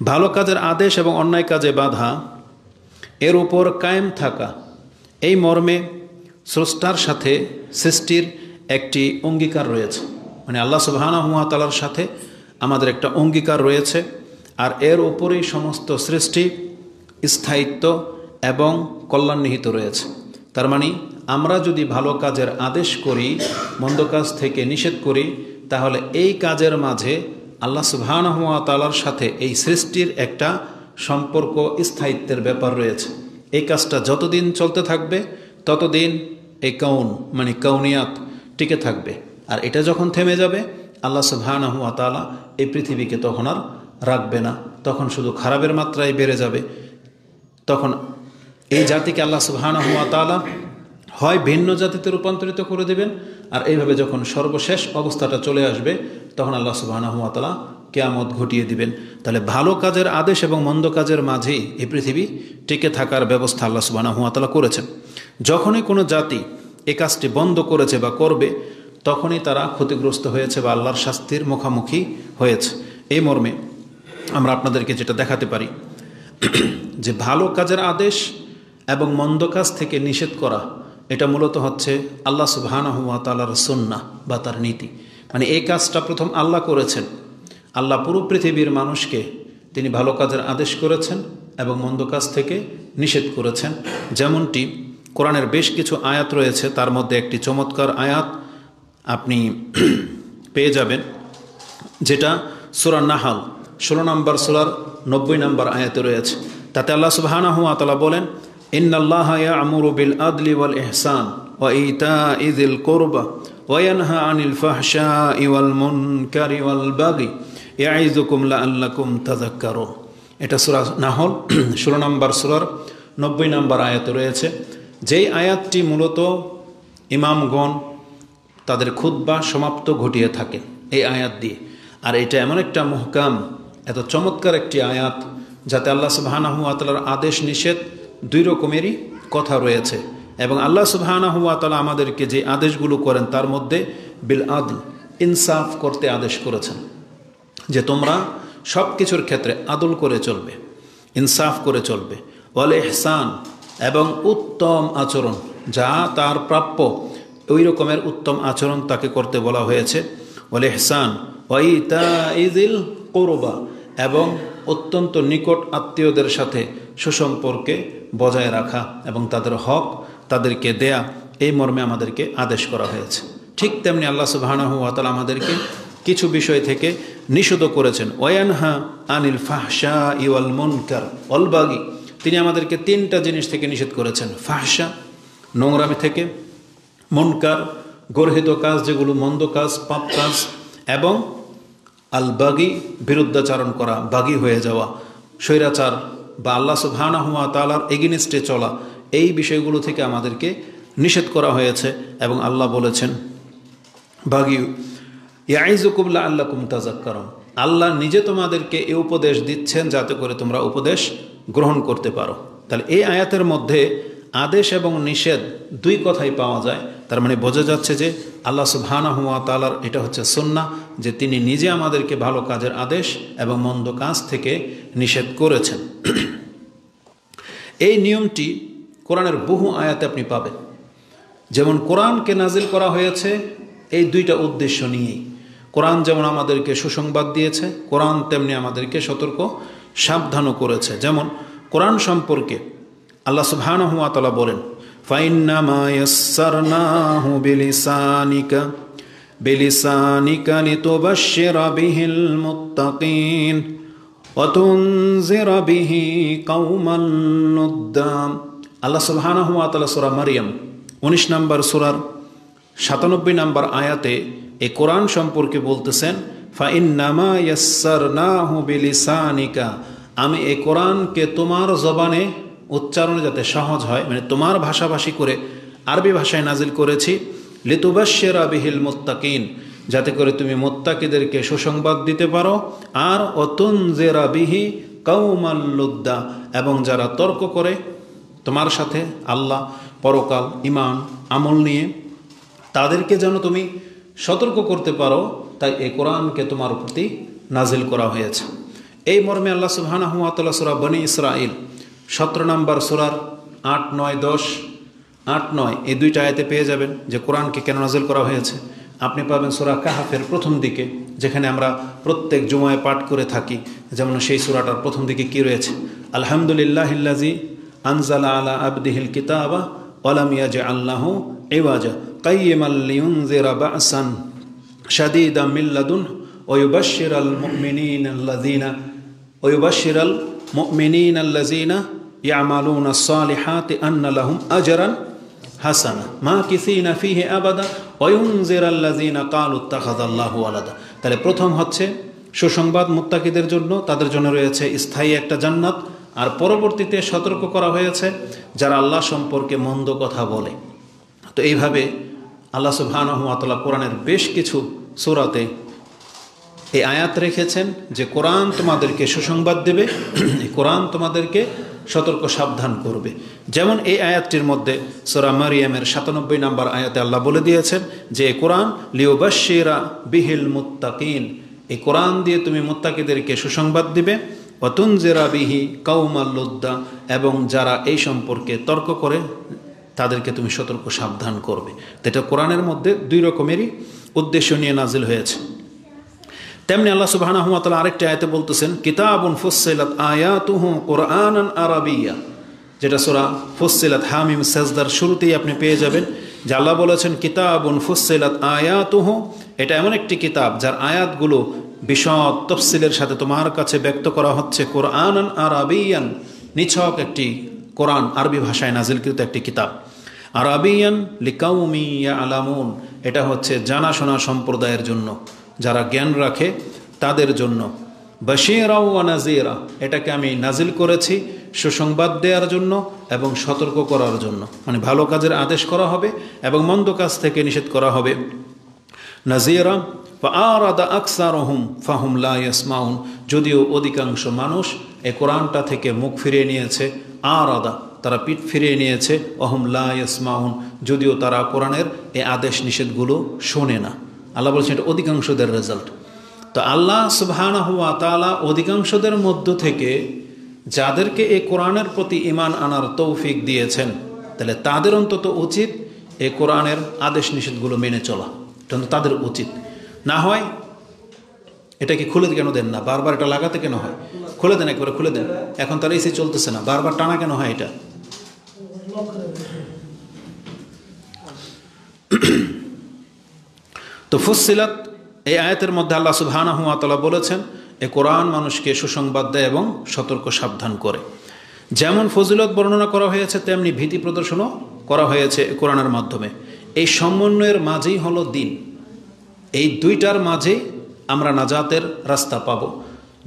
ভালো কাজের আদেশ এবং অন্যায় কাজে বাধা এর উপর কায়েম থাকা, এই মর্মে স্রষ্টার সাথে সৃষ্টির একটি অঙ্গীকার রয়েছে। মানে আল্লাহ সুবহানাহু ওয়া তাআলার সাথে আমাদের একটা অঙ্গীকার রয়েছে, আর এর উপরেই সমস্ত সৃষ্টি স্থায়িত্ব এবং কল্যাণ নিহিত রয়েছে। তার মানে আমরা যদি ভালো কাজের আদেশ করি, মন্দ কাজ থেকে নিষেধ করি, তাহলে এই কাজের মাঝে আল্লাহ সুবহানাহু ওয়া তাআলার সাথে এই সৃষ্টির একটা সম্পর্ক, স্থায়িত্বের ব্যাপার রয়েছে। এই কাজটা যতদিন চলতে থাকবে ততদিন এই কাউন মানে কাউনিয়াত টিকে থাকবে, আর এটা যখন থেমে যাবে আল্লাহ সুবহানাহু ওয়া তাআলা এই পৃথিবীকে তখন আর রাখবে না, তখন শুধু খারাপের মাত্রায় বেড়ে যাবে। তখন এই জাতিকে আল্লাহ সুবহানাহু ওয়া তাআলা হয় ভিন্ন জাতিতে রূপান্তরিত করে দেবেন, আর এইভাবে যখন সর্বশেষ অবস্থাটা চলে আসবে তখন আল্লাহ সুবহানাহু ওয়া তাআলা কিয়ামত ঘটিয়ে দিবেন। তাহলে ভালো কাজের আদেশ এবং মন্দ কাজের মাঝেই এই পৃথিবী টিকে থাকার ব্যবস্থা আল্লাহ সুবহানাহু ওয়া তাআলা করেছেন। যখনই কোনো জাতি এই কাজটি বন্ধ করেছে বা করবে, তখনই তারা ক্ষতিগ্রস্ত হয়েছে বা আল্লাহর শাস্তির মুখোমুখি হয়েছে। এই মর্মে আমরা আপনাদেরকে যেটা দেখাতে পারি যে ভালো কাজের আদেশ এবং মন্দ কাজ থেকে নিষেধ করা, এটা মূলত হচ্ছে আল্লাহ সুবহানাহু ওয়া তাআলার সুন্নাহ বা তার নীতি। মানে এই কাজটা প্রথম আল্লাহ করেছেন। আল্লাহ পুরো পৃথিবীর মানুষকে তিনি ভালো কাজের আদেশ করেছেন এবং মন্দ কাজ থেকে নিষেধ করেছেন। যেমনটি কোরআনের বেশ কিছু আয়াত রয়েছে, তার মধ্যে একটি চমৎকার আয়াত আপনি পেয়ে যাবেন, যেটা সূরা নাহল 16 নম্বর সূরার 90 নম্বর আয়াতে রয়েছে। তাতে আল্লাহ সুবহানাহু ওয়া তাআলা বলেন, ইন্নাল্লাহা ইয়া'মুরু বিল আদলি ওয়াল ইহসান ওয়া ইতা'i যিল কুরবা ওয়া ইয়ানহা আনিল ফাহশাই ওয়াল মুনকারি ওয়াল বাগি ইয়া'iযুকুম লাআল্লাকুম তাযাক্কারুন। এটা সূরা নাহল 16 নম্বর সূরার 90 নম্বর আয়াতে রয়েছে। যেই আয়াতটি মূলত ইমামগণ তাদের খুতবা সমাপ্ত ঘটিয়ে থাকেন এই আয়াত দিয়ে। আর এটা এমন একটা মুহকাম, এত চমৎকার একটি আয়াত, যাতে আল্লাহ সুবহানাহু ওয়া তাআলার আদেশ নিষেধ দুই রকমেরই কথা রয়েছে। এবং আল্লাহ সুবহানাহু ওয়া তাআলা আমাদেরকে যে আদেশগুলো করেন তার মধ্যে বিল আদল, ইনসাফ করতে আদেশ করেছেন, যে তোমরা সব কিছুর ক্ষেত্রে আদল করে চলবে, ইনসাফ করে চলবে। ওয়াল ইহসান, এবং উত্তম আচরণ, যা তার প্রাপ্য ওই রকমের উত্তম আচরণ তাকে করতে বলা হয়েছে। ওয়াল ইহসান ওয়া ইতা'i যিল কুরবা, এবং অত্যন্ত নিকট আত্মীয়দের সাথে সুসম্পর্কে বজায় রাখা এবং তাদের হক তাদেরকে দেয়া, এই মর্মে আমাদেরকে আদেশ করা হয়েছে। ঠিক তেমনি আল্লাহ সুবহানাহু ওয়া তাআলা আমাদেরকে কিছু বিষয় থেকে নিষেধ করেছেন। ওয়ায়ানহা আনিল ফাহশাই ওয়াল মুনকার ওয়াল বাগি, তিনি আমাদেরকে 3টা জিনিস থেকে নিষেধ করেছেন। ফাহশা, নোংরামি থেকে; মুনকার, গর্হিত কাজ, যেগুলো মন্দ কাজ, পাপ কাজ; এবং আল বাগি, বিরুদ্ধাচারণ করা, বাগী হয়ে যাওয়া, স্বৈরাচার বা আল্লাহ সুবহানাহু ওয়া তাআলার এগেইনস্টে চলা, এই বিষয়গুলো থেকে আমাদেরকে নিষেধ করা হয়েছে। এবং আল্লাহ বলেছেন বাগী ইয়া'iযুকুম লাআল্লাকুম তাযাক্কারুন, আল্লাহ নিজে তোমাদেরকে এই উপদেশ দিচ্ছেন যাতে করে তোমরা উপদেশ গ্রহণ করতে পারো। তাহলে এই আয়াতের মধ্যে আদেশ এবং নিষেধ দুই কথাই পাওয়া যায়। তার মানে বোঝা যাচ্ছে যে আল্লাহ সুবহানাহু ওয়া তাআলার এটা হচ্ছে সুন্নাহ, যে তিনি নিজে আমাদেরকে ভালো কাজের আদেশ এবং মন্দ কাজ থেকে নিষেধ করেছেন। এই নিয়মটি কোরআনের বহু আয়াতে আপনি পাবেন। যেমন কোরআনকে নাজিল করা হয়েছে এই দুইটা উদ্দেশ্য নিয়েই। কোরআন যেমন আমাদেরকে সুসংবাদ দিয়েছে, কোরআন তেমনি আমাদেরকে সতর্ক সাবধানও করেছে। যেমন কোরআন সম্পর্কে আল্লাহ সুবহানাহু ওয়া তাআলা বলেন, ফাইন্নামা ইয়াসসারনাহু বিলিসানিকা লিতুবাশশিরা বিহিল মুত্তাকিন ওয়া তুনজিরা বিহি কওমান নুদ্দাম। আল্লাহ সুবহানাহু ওয়া তাআলা সূরা মারইয়াম 19 নম্বর সূরার 97 নম্বর আয়াতে এই কোরআন সম্পর্কে বলতেছেন, ফাইন্নামা ইয়াসসারনাহু বিলিসানিকা, আমি এই কোরআনকে তোমার জবানে উচ্চারণে যাতে সহজ হয়, মানে তোমার ভাষাভাষী করে আরবি ভাষায় নাজিল করেছি, লিতুবাশশিরা বিহিল মুত্তাকিন, যাতে করে তুমি মুত্তাকিদেরকে সুসংবাদ দিতে পারো, আর ওয়াতুনজিরা বিহি কওমান লুদ্দা, এবং যারা তর্ক করে তোমার সাথে আল্লাহ, পরকাল, ঈমান, আমল নিয়ে, তাদেরকে যেন তুমি সতর্ক করতে পারো। তাই এই কোরআনকে তোমার প্রতি নাজিল করা হয়েছে। এই মর্মে আল্লাহ সুবহানাহু ওয়া তাআলা সূরা বনী ইসরাঈল 17 নম্বর সূরার 8, 9, 10, 8, 9 এই দুইটা আয়াতে পেয়ে যাবেন যে কোরআনকে কেন নাযিল করা হয়েছে। আপনি পাবেন সূরা কাহফের প্রথম দিকে, যেখানে আমরা প্রত্যেক জুমায় পাঠ করে থাকি, যেমন সেই সূরাটার প্রথম দিকে কি রয়েছে, আলহামদুলিল্লাহিল্লাযী আনজালা আলা আবদিহিল কিতাবা ওয়া লাম ইয়াজআল লাহু ইওয়াজা কাইয়িমান লিয়ুনযিরা বা'সান শাদীদাম মিন লাদুনহু ওয়া ইউবাশশিরাল মুমিনিনা আল্লাযীনা ইয়ামালুনাস সালিহাতি আন্না লাহুম আজরান হাসানা মাকিসিনা ফীহি আবাদা ওয়া ইউনযিরাল্লাযীনা ক্বালু ইত্তাখাযাল্লাহু ওয়ালাদা। তাহলে প্রথম হচ্ছে সুসংবাদ মুত্তাকিদের জন্য, তাদের জন্য রয়েছে স্থায়ী একটা জান্নাত। আর পরবর্তীতে সতর্ক করা হয়েছে যারা আল্লাহ সম্পর্কে মন্দ কথা বলে। তো এইভাবে আল্লাহ সুবহানাহু ওয়া তাআলা কোরআনের বেশ কিছু সূরাতে এই আয়াত রেখেছেন যে কোরআন তোমাদেরকে সুসংবাদ দেবে, এই কোরআন তোমাদেরকে সতর্ক সাবধান করবে। যেমন এই আয়াতটির মধ্যে সূরা মারিয়ামের 97 নম্বর আয়াতে আল্লাহ বলে দিয়েছেন যে কোরআন লিউবাশশিরা বিহিল মুত্তাকিন, এই কোরআন দিয়ে তুমি মুত্তাকিদেরকে সুসংবাদ দিবে, ওয়া তুনজিরা বিহি কাওমাল লুদ্দা, এবং যারা এই সম্পর্কে তর্ক করে তাদেরকে তুমি সতর্ক সাবধান করবে। তো এটা কোরআনের মধ্যে দুই রকমেরই উদ্দেশ্য নিয়ে নাজিল হয়েছে। তেমনি আল্লাহ সুবহানাহু ওয়া তাআলা আরেকটি আয়াতে বলতেছেন কিতাবুন ফুসসিলাত আয়াতুহু কুরআনান আরাবিয়্যা, যেটা সূরা ফুসসিলাত হামিম সাজদার শুরুতেই আপনি পেয়ে যাবেন যে আল্লাহ বলেছেন কিতাবুন ফুসসিলাত আয়াতুহু, এটা এমন একটি কিতাব যার আয়াতগুলো বিশদ তফসিলের সাথে তোমার কাছে ব্যক্ত করা হচ্ছে, কুরআনান আরাবিয়ান, নিছক একটি কোরআন আরবি ভাষায় নাজিলকৃত একটি কিতাব। আরাবিয়ান লিকাউমি ইয়ালামুন, এটা হচ্ছে জানাশোনা সম্প্রদায়ের জন্য, যারা জ্ঞান রাখে তাদের জন্য। বাশীরা ওয়া নাযীরা, এটাকে আমি নাজিল করেছি সুসংবাদ দেওয়ার জন্য এবং সতর্ক করার জন্য, মানে ভালো কাজের আদেশ করা হবে এবং মন্দ কাজ থেকে নিষেধ করা হবে। নাযীরা ফাআরাদা আকসারুহুম ফাহুম লা ইয়াসমাউন, যদিও অধিকাংশ মানুষ এই কোরআনটা থেকে মুখ ফিরিয়ে নিয়েছে, আরাদা তারা পিঠ ফিরিয়ে নিয়েছে, ওহুম লা ইয়াসমাউন, যদিও তারা কোরআনের এই আদেশ নিষেধগুলো শোনে না। আল্লাহ বলছেন এটা অধিকাংশদের রেজাল্ট। তো আল্লাহ সুবহানাহু ওয়া তাআলা অধিকাংশদের মধ্য থেকে যাদেরকে এই কোরআনের প্রতি ঈমান আনার তৌফিক দিয়েছেন, তাহলে তাদের অন্তত উচিত এই কোরআনের আদেশ নিষেধগুলো মেনে চলা, এটা তাদের উচিত। না হয় এটাকে খুলে কেন দেন না, বারবার এটা লাগাতে কেন হয়, খুলে দেন, একবারে খুলে দেন। এখন তার এসি চলতেছে না, বারবার টানা কেন হয় এটা? তো ফুসসিলাত এই আয়াতের মধ্যে আল্লাহ সুবহানাহু ওয়া তাআলা বলেছেন এই কোরআন মানুষকে সুসংবাদ দেয় এবং সতর্ক সাবধান করে। যেমন ফজিলত বর্ণনা করা হয়েছে, তেমনি ভীতি প্রদর্শনও করা হয়েছে কোরআনের মাধ্যমে। এই সমন্বয়ের মাঝেই হলো দিন, এই দুইটার মাঝেই আমরা নাজাতের রাস্তা পাব।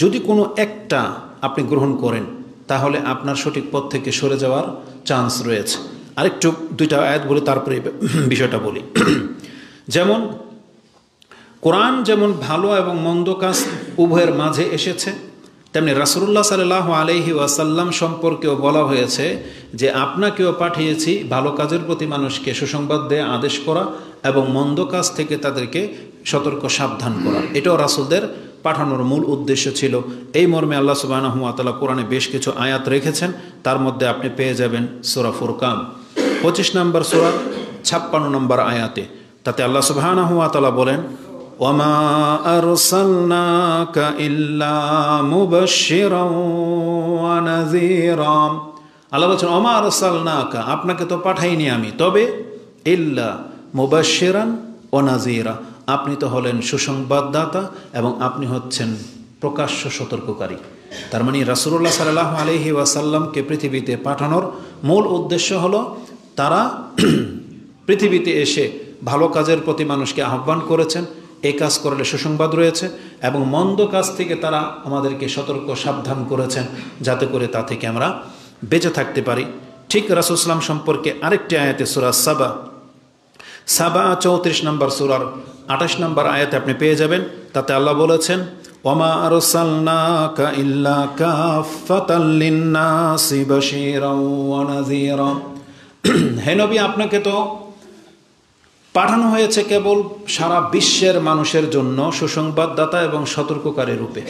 যদি কোনো একটা আপনি গ্রহণ করেন তাহলে আপনার সঠিক পথ থেকে সরে যাওয়ার চান্স রয়েছে। আরেকটু দুইটা আয়াত বলে তারপরে বিষয়টা বলি। যেমন কোরআন যেমন ভালো এবং মন্দ কাজ উভয়ের মাঝে এসেছে, তেমনি রাসূলুল্লাহ সাল্লাল্লাহু আলাইহি ওয়াসাল্লাম সম্পর্কেও বলা হয়েছে যে আপনাকেও পাঠিয়েছি ভালো কাজের প্রতি মানুষকে সুসংবাদ দেয়া, আদেশ করা এবং মন্দ কাজ থেকে তাদেরকে সতর্ক সাবধান করা। এটাও রাসূলদের পাঠানোর মূল উদ্দেশ্য ছিল। এই মর্মে আল্লাহ সুবহানাহু ওয়া তাআলা কোরআনে বেশ কিছু আয়াত রেখেছেন। তার মধ্যে আপনি পেয়ে যাবেন সূরা ফুরকান 25 নম্বর সূরা 56 নম্বর আয়াতে। তাতে আল্লাহ সুবহানাহু ওয়া তাআলা বলেন ওয়ামা আরসালনাকা ইল্লা মুবাশশিরাও ওয়া নাযীরা। আল্লাহ বলছেন ওয়ামা আরসালনাকা, আপনাকে তো পাঠাইনি আমি, তবে ইল্লা মুবাশশিরান ওয়া নাযীরা, আপনি তো হলেন সুসংবাদদাতা এবং আপনি হচ্ছেন প্রকাশ্য সতর্ককারী। তার মানে রাসূলুল্লাহ সাল্লাল্লাহু আলাইহি ওয়াসাল্লামকে পৃথিবীতে পাঠানোর মূল উদ্দেশ্য হলো তারা পৃথিবীতে এসে ভালো কাজের প্রতি মানুষকে আহ্বান করেছেন, এই কাজ করলে সুসংবাদ রয়েছে, এবং মন্দ কাজ থেকে তারা আমাদেরকে সতর্ক সাবধান করেছেন যাতে করে তা থেকে আমরা বেঁচে থাকতে পারি। ঠিক রাসূল সাল্লাল্লাহু আলাইহি ওয়াসাল্লাম সম্পর্কে আরেকটি আয়াতে সূরা সাবা 34 নম্বর সূরার 28 নম্বর আয়াতে আপনি পেয়ে যাবেন। তাতে আল্লাহ বলেছেন ওয়ামা আরসালনাকা ইল্লা কাফফাতাল লিন্নাসি বাশীরাও ওয়া নাযীরা। হে নবী, আপনাকে তো পাঠানো হয়েছে কেবল সারা বিশ্বের মানুষের জন্য সুসংবাদদাতা এবং সতর্ককারী রূপে।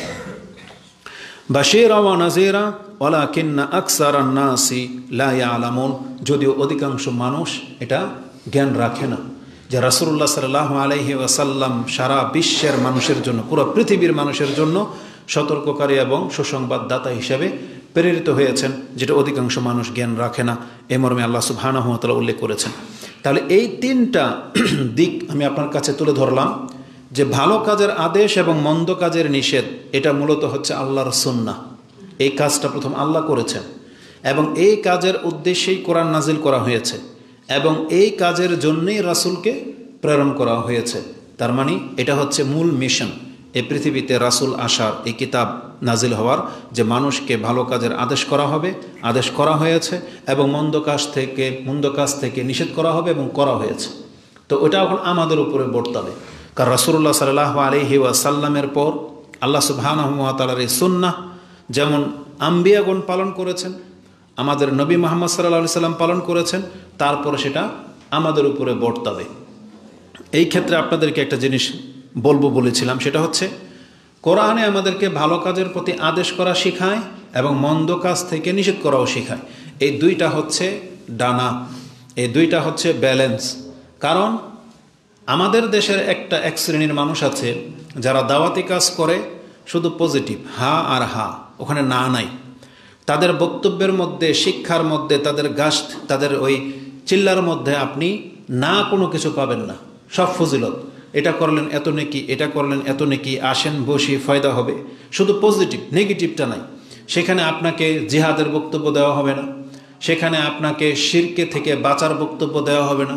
বাশীরা ওয়া নাযীরা ওয়ালাকিন্না আকসারান নাসি লা ইয়ালামুন, যদিও অধিকাংশ মানুষ এটা জ্ঞান রাখে না যে রাসূলুল্লাহ সাল্লাল্লাহু আলাইহি ওয়াসাল্লাম সারা বিশ্বের মানুষের জন্য, পুরো পৃথিবীর মানুষের জন্য সতর্ককারী এবং সুসংবাদদাতা হিসেবে প্রেরিত হয়েছেন, যেটা অধিকাংশ মানুষ জ্ঞান রাখে না। এ মর্মে আল্লাহ সুবহানাহু ওয়া তাআলা উল্লেখ করেছেন। তাহলে এই তিনটা দিক আমি আপনার কাছে তুলে ধরলাম যে ভালো কাজের আদেশ এবং মন্দ কাজের নিষেধ, এটা মূলত হচ্ছে আল্লাহর সুন্নাহ। এই কাজটা প্রথম আল্লাহ করেছেন এবং এই কাজের উদ্দেশ্যেই কোরআন নাজিল করা হয়েছে এবং এই কাজের জন্যই রাসূলকে প্রেরণ করা হয়েছে। তার মানে এটা হচ্ছে মূল মিশন এই পৃথিবীতে রাসূল আসার, এই কিতাব নাজিল হওয়ার, যে মানুষকে ভালো কাজের আদেশ করা হবে, আদেশ করা হয়েছে, এবং মন্দ কাজ থেকে নিষেধ করা হবে এবং করা হয়েছে। তো ওটা এখন আমাদের উপরে বর্তাবে, কারণ রাসূলুল্লাহ সাল্লাল্লাহু আলাইহি ওয়াসাল্লামের পর আল্লাহ সুবহানাহু ওয়া তাআলার এই সুন্নাহ যেমন আম্বিয়াগণ পালন করেছেন, আমাদের নবী মুহাম্মদ সাল্লাল্লাহু আলাইহি সাল্লাম পালন করেছেন, তারপরে সেটা আমাদের উপরে বর্তাবে। এই ক্ষেত্রে আপনাদেরকে একটা জিনিস বলেছিলাম, সেটা হচ্ছে কোরআনে আমাদেরকে ভালো কাজের প্রতি আদেশ করা শেখায় এবং মন্দ কাজ থেকে নিষেধ করাও শেখায়। এই দুইটা হচ্ছে ডানা, এই দুইটা হচ্ছে ব্যালেন্স। কারণ আমাদের দেশের এক শ্রেণীর মানুষ আছে যারা দাওয়াতি কাজ করে শুধু পজিটিভ, হা আর হা, ওখানে না নাই। তাদের বক্তব্যের মধ্যে, শিক্ষার মধ্যে, তাদের ওই চিল্লার মধ্যে আপনি না কোনো কিছু পাবেন না, সব ফজিলত। এটা করলেন এত নেকি, এটা করলেন এত নেকি, আসেন বসি ফায়দা হবে, শুধু পজিটিভ, নেগেটিভটা নাই। সেখানে আপনাকে জিহাদের বক্তব্য দেওয়া হবে না, সেখানে আপনাকে শিরকে থেকে বাঁচার বক্তব্য দেওয়া হবে না,